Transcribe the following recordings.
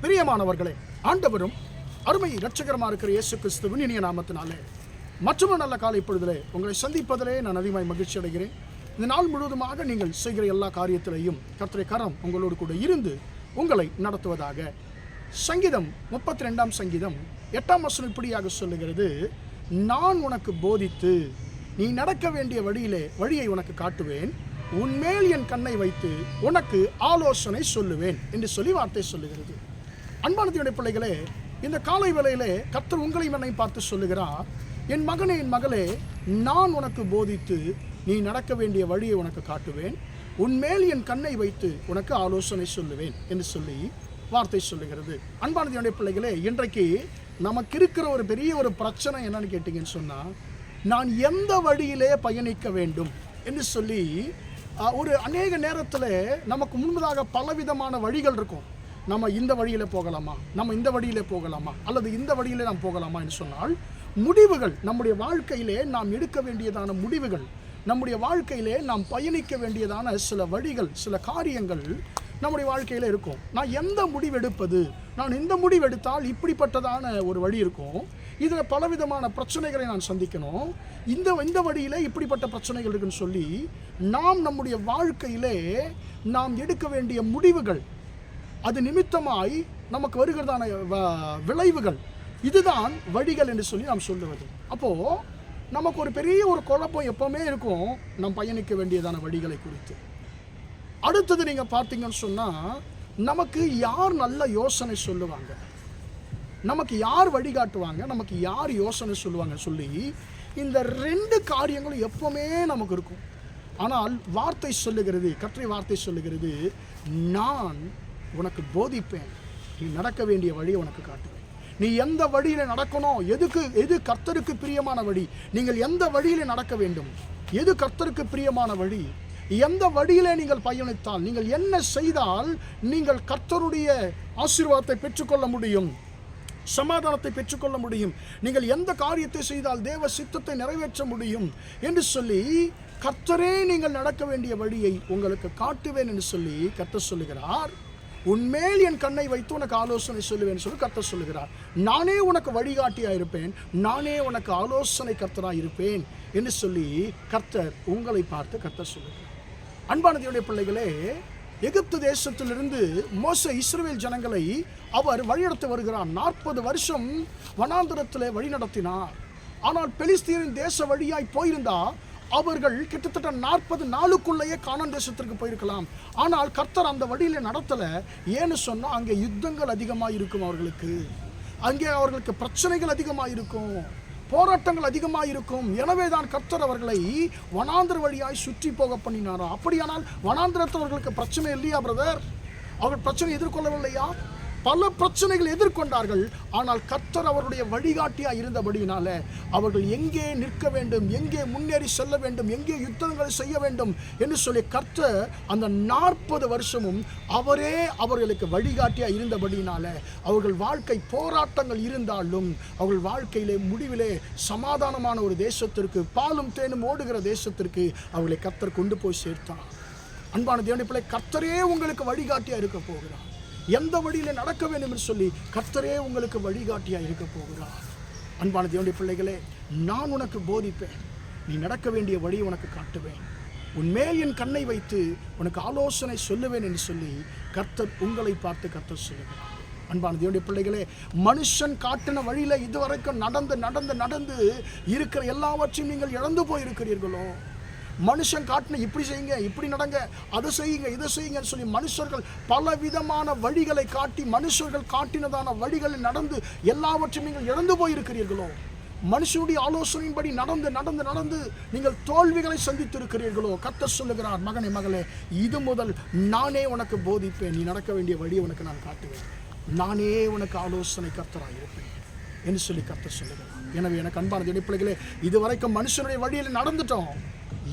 பிரியமானவர்களே, ஆண்டவரும் அருமை இரட்சகரமாக இருக்கிற இயேசு கிறிஸ்துவின் இனிய நாமத்தினாலே மற்றொரு நல்ல காலை பொழுதிலே உங்களை சந்திப்பதிலே நான் அதிகமாக மகிழ்ச்சி அடைகிறேன். இந்த நாள் முழுவதுமாக நீங்கள் செய்கிற எல்லா காரியத்திலையும் கர்த்தருடைய கரம் உங்களோடு கூட இருந்து உங்களை நடத்துவதாக. சங்கீதம் 32 சங்கீதம் 8 வசனம் இப்படியாக சொல்லுகிறது, நான் உனக்கு போதித்து நீ நடக்க வேண்டிய வழியை உனக்கு காட்டுவேன், உன்மேல் என் கண்ணை வைத்து உனக்கு ஆலோசனை சொல்லுவேன் என்று சொல்லி வார்த்தை சொல்லுகிறது. அன்பான தேவனுடைய பிள்ளைகளே, இந்த காலை வேளையிலே கர்த்தர் உங்களையும் என்னை பார்த்து சொல்லுகிறார், என் மகனே, என் மகளே, நான் உனக்கு போதித்து நீ நடக்க வேண்டிய வழியை உனக்கு காட்டுவேன், உன்மேல் என் கண்ணை வைத்து உனக்கு ஆலோசனை சொல்லுவேன் என்று சொல்லி வார்த்தை சொல்லுகிறது. அன்பான தேவனுடைய பிள்ளைகளே, இன்றைக்கு நமக்கு இருக்கிற ஒரு பெரிய ஒரு பிரச்சனை என்னன்னு கேட்டிங்கன்னு சொன்னால், நான் எந்த வழியிலே பயணிக்க வேண்டும் என்று சொல்லி ஒரு அநேக நேரத்தில் நமக்கு முன்பதாக பலவிதமான வழிகள் இருக்கும். நம்ம இந்த வழியில் போகலாமா, நம்ம இந்த வழியில் போகலாமா, அல்லது இந்த வழியில் நாம் போகலாமா என்று சொன்னால், முடிவுகள் நம்முடைய வாழ்க்கையிலே நாம் எடுக்க வேண்டியதான முடிவுகள், நம்முடைய வாழ்க்கையிலே நாம் பயணிக்க வேண்டியதான சில வழிகள், சில காரியங்கள் நம்முடைய வாழ்க்கையில் இருக்கும். நான் எந்த முடிவெடுப்பது, நான் இந்த முடிவெடுத்தால் இப்படிப்பட்டதான ஒரு வழி இருக்கும், இதில் பலவிதமான பிரச்சனைகளை நான் சந்திக்கணும், இந்த வழியிலே இப்படிப்பட்ட பிரச்சனைகள் இருக்குன்னு சொல்லி நாம் நம்முடைய வாழ்க்கையிலே நாம் எடுக்க வேண்டிய முடிவுகள், அது நிமித்தமாய் நமக்கு வருகிறதான விளைவுகள், இதுதான் வழிகள் என்று சொல்லி நாம் சொல்லுவது. அப்போது நமக்கு ஒரு பெரிய ஒரு குழப்பம் எப்பவுமே இருக்கும் நாம் பயணிக்க வேண்டியதான வழிகளை குறித்து. அடுத்தது நீங்கள் பார்த்தீங்கன்னு சொன்னால், நமக்கு யார் நல்ல யோசனை சொல்லுவாங்க, நமக்கு யார் வழிகாட்டுவாங்க, நமக்கு யார் யோசனை சொல்லுவாங்க சொல்லி இந்த ரெண்டு காரியங்களும் எப்பவுமே நமக்கு இருக்கும். ஆனால் வார்த்தை சொல்லுகிறது, கர்த்தருடைய வார்த்தை சொல்லுகிறது, நான் உனக்கு போதிப்பேன், நீ நடக்க வேண்டிய வழியை உனக்கு காட்டுவேன், நீ எந்த வழியில் நடக்கணும், எது கர்த்தருக்கு பிரியமான வழி, நீங்கள் எந்த வழியில் நடக்க வேண்டும், எது கர்த்தருக்கு பிரியமான வழி, எந்த வழியிலே நீங்கள் பயணித்தால், நீங்கள் என்ன செய்தால் நீங்கள் கர்த்தருடைய ஆசீர்வாதத்தை பெற்றுக்கொள்ள முடியும், சமாதானத்தை பெற்றுக்கொள்ள முடியும், நீங்கள் எந்த காரியத்தை செய்தால் தேவ சித்தத்தை நிறைவேற்ற முடியும் என்று சொல்லி கர்த்தரே நீங்கள் நடக்க வேண்டிய வழியை உங்களுக்கு காட்டுவேன் என்று சொல்லி கர்த்தர் சொல்லுகிறார். உன்மேல் என் கண்ணை வைத்து உனக்கு ஆலோசனை சொல்லுவேன் சொல்லி கர்த்தர் சொல்லுகிறார். நானே உனக்கு வழிகாட்டியாக இருப்பேன், நானே உனக்கு ஆலோசனை கர்த்தராக இருப்பேன் என்று சொல்லி கர்த்தர் உங்களை பார்த்து கர்த்தர் சொல்லுகிறார். அன்பான தேவனுடைய பிள்ளைகளே, எகிப்து தேசத்திலிருந்து மோசே இஸ்ரவேல் ஜனங்களை அவர் வழிநடத்தி வருகிறார். 40 வருஷம் வனாந்தரத்திலே வழிநடத்தினார். ஆனால் பெலிஸ்தீனின் தேச வழியாய் போயிருந்தா அவர்கள் கிட்டத்தட்ட 40 நாளுக்குள்ளேயே கானான் தேசத்திற்கு போயிருக்கலாம். ஆனால் கர்த்தர் அந்த வழியில் நடத்தலை. ஏன்னு சொன்னால், அங்கே யுத்தங்கள் அதிகமாக இருக்கும், அங்கே அவர்களுக்கு பிரச்சனைகள் அதிகமாக இருக்கும், போராட்டங்கள் அதிகமாக இருக்கும். எனவே தான் கர்த்தர் அவர்களை வனாந்திர வழியாய் சுற்றி போக பண்ணினாரோ. அப்படியானால் வனாந்திரத்தில் அவர்களுக்கு பிரச்சனை இல்லையா பிரதர்? அவர்கள் பிரச்சனை எதிர்கொள்ளவில்லையா? பல பிரச்சனைகள் எதிர்கொண்டார்கள். ஆனால் கர்த்தர் அவருடைய வழிகாட்டியாக இருந்தபடியினால அவர்கள் எங்கே நிற்க வேண்டும், எங்கே முன்னேறி செல்ல வேண்டும், எங்கே யுத்தங்களை செய்ய வேண்டும் என்று சொல்லி கர்த்தர் அந்த 40 வருஷமும் அவரே அவர்களுக்கு வழிகாட்டியாக இருந்தபடியினால அவர்கள் வாழ்க்கை போராட்டங்கள் இருந்தாலும் அவர்கள் வாழ்க்கையிலே முடிவிலே சமாதானமான ஒரு தேசத்திற்கு, பாலும் தேனும் ஓடுகிற தேசத்திற்கு அவர்களை கர்த்தர் கொண்டு போய் சேர்த்தார். அன்பான தேவனுடைய பிள்ளை, கர்த்தரே உங்களுக்கு வழிகாட்டியாக இருக்க போகிறார். எந்த வழியில் நடக்க வேண்டும் என்று சொல்லி கர்த்தரே உங்களுக்கு வழிகாட்டியாக இருக்க போகிறார். அன்பான தேவனுடைய பிள்ளைகளே, நான் உனக்கு போதிப்பேன், நீ நடக்க வேண்டிய வழியை உனக்கு காட்டுவேன், உன்மேல் என் கண்ணை வைத்து உனக்கு ஆலோசனை சொல்லுவேன் என்று சொல்லி கர்த்தர் உங்களை பார்த்து கர்த்தர் சொல்லுகிறார். அன்பான தேவனுடைய பிள்ளைகளே, மனுஷன் காட்டின வழியில் இதுவரைக்கும் நடந்து இருக்கிற எல்லாவற்றையும் நீங்கள் இழந்து போயிருக்கிறீர்களோ? மனுஷன் காட்டின இப்படி செய்யுங்க, இப்படி நடங்க, அதை செய்யுங்க, இதை செய்யுங்கன்னு சொல்லி மனுஷர்கள் பல விதமான வழிகளை காட்டி, மனுஷர்கள் காட்டினதான வழிகளில் நடந்து எல்லாவற்றையும் நீங்கள் இழந்து போயிருக்கிறீர்களோ? மனுஷனுடைய ஆலோசனையின்படி நடந்து நீங்கள் தோல்விகளை சந்தித்திருக்கிறீர்களோ? கர்த்தர் சொல்லுகிறார், மகனே, மகளே, இது முதல் நானே உனக்கு போதிப்பேன், நீ நடக்க வேண்டிய வழியை உனக்கு நான் காட்டுவேன், நானே உனக்கு ஆலோசனை கர்த்தராக இருப்பேன் என்று சொல்லி கர்த்தர் சொல்லுகிறார். எனவே எனக்கு அன்பான தேவனுடைய பிள்ளைகளே, இதுவரைக்கும் மனுஷனுடைய வழியில் நடந்துட்டோம்,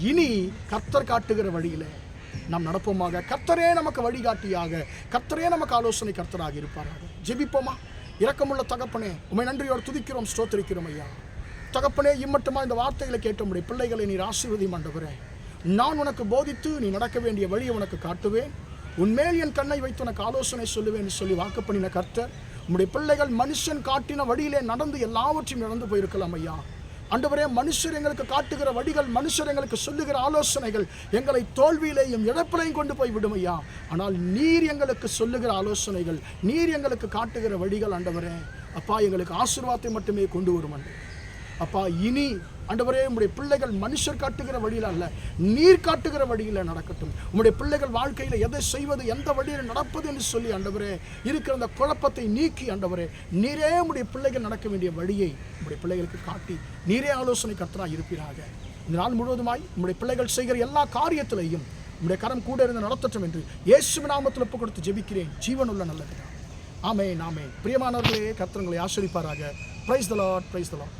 இனி கர்த்தர் காட்டுகிற வழியில் நாம் நடப்போமாக. கர்த்தரே நமக்கு வழிகாட்டியாக, கர்த்தரே நமக்கு ஆலோசனை கர்த்தராக இருப்பாராக. ஜெபிப்போமா? இரக்கமுள்ள தகப்பனே, உம்மை நன்றியோடு துதிக்கிறோம், ஸ்தோத்திரிக்கிறோம் ஐயா. தகப்பனே, இம்மட்டுமா இந்த வார்த்தைகளை கேட்ட முடிய பிள்ளைகளை நீர் ஆசீர்வதியும் ஆண்டவரே. நான் உனக்கு போதித்து நீ நடக்க வேண்டிய வழியை உனக்கு காட்டுவேன், உன்மேல் என் கண்ணை வைத்து உனக்கு ஆலோசனை சொல்லுவேன் சொல்லி வாக்கு பண்ணின கர்த்தர், உம்முடைய பிள்ளைகள் மனுஷன் காட்டின வழியிலே நடந்து எல்லாவற்றையும் இழந்து போயிருக்கலாம் ஐயா. ஆண்டவரே, மனுஷர் எங்களுக்கு காட்டுகிற வழிகள், மனுஷர் எங்களுக்கு சொல்லுகிற ஆலோசனைகள் எங்களை தோல்வியிலேயும் இழப்பிலையும் கொண்டு போய் விடும் ஐயா. ஆனால் நீர் எங்களுக்கு சொல்லுகிற ஆலோசனைகள், நீர் எங்களுக்கு காட்டுகிற வழிகள் ஆண்டவரே அப்பா எங்களுக்கு ஆசீர்வாதத்தை மட்டுமே கொண்டு வரும் அப்பா. இனி ஆண்டவரே, உம்முடைய பிள்ளைகள் மனுஷர் காட்டுகிற வழியில் அல்ல, நீர் காட்டுகிற வழியில் நடக்கட்டும். உம்முடைய பிள்ளைகள் வாழ்க்கையில் எதை செய்வது, எந்த வழியில் நடப்பது என்று சொல்லி ஆண்டவரே இருக்கிற அந்த குழப்பத்தை நீக்கி ஆண்டவரே நீரே உம்முடைய பிள்ளைகள் நடக்க வேண்டிய வழியை உம்முடைய பிள்ளைகளுக்கு காட்டி நீரே ஆலோசனை கர்த்தராக இருப்பீராக. இந்த நாள் முழுவதுமாய் உம்முடைய பிள்ளைகள் செய்கிற எல்லா காரியத்திலையும் உம்முடைய கரம் கூட இருந்து நடத்தட்டும் என்று இயேசுவின் நாமத்தில் ஒப்பு கொடுத்து ஜெபிக்கிறேன், ஜீவனுள்ள நல்லது. ஆமென், ஆமென். பிரியமானவர்களே, கர்த்தர் உங்களை ஆசீர்வதிப்பாராக. Praise the Lord, praise the Lord.